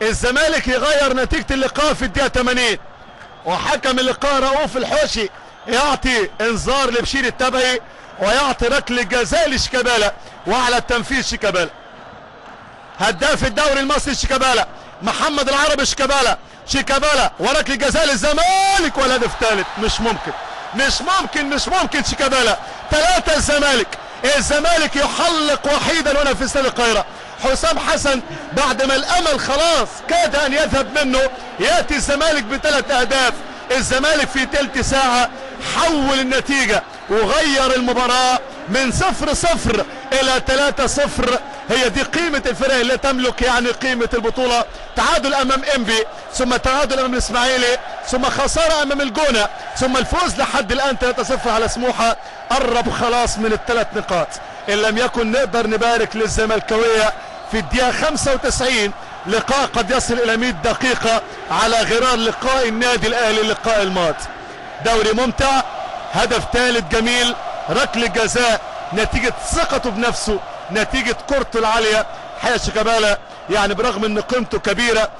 الزمالك يغير نتيجة اللقاء في الدقيقة 80 وحكم اللقاء رؤوف الحوشي يعطي انذار لبشير التبعي ويعطي ركله جزاء لشيكابالا، وعلى التنفيذ شيكابالا. هداف الدوري المصري شيكابالا، محمد العربي شيكابالا وركله جزاء للزمالك والهدف الثالث. مش ممكن شيكابالا. 3 الزمالك يحلق وحيدا هنا في استاد القاهرة. حسام حسن بعد ما الامل خلاص كاد ان يذهب منه ياتي الزمالك ب3 اهداف. الزمالك في تلت ساعة حول النتيجة وغير المباراة من 0-0 الى 3-0. هي دي قيمة الفرق اللي تملك يعني قيمة البطولة. تعادل امام انبي، ثم تعادل امام الاسماعيلي، ثم خسارة امام الجونة، ثم الفوز لحد الان 3-0 على سموحة. قرب خلاص من ال3 نقاط. ان لم يكن نقدر نبارك للزملكاوية في الدقيقة 95. لقاء قد يصل الى 100 دقيقة على غرار لقاء النادي الاهلي اللقاء الماضي. دوري ممتع، هدف ثالث جميل، ركله جزاء، نتيجة ثقته بنفسه، نتيجة كورته العالية. حقيقة شيكابالا يعني برغم ان قيمته كبيرة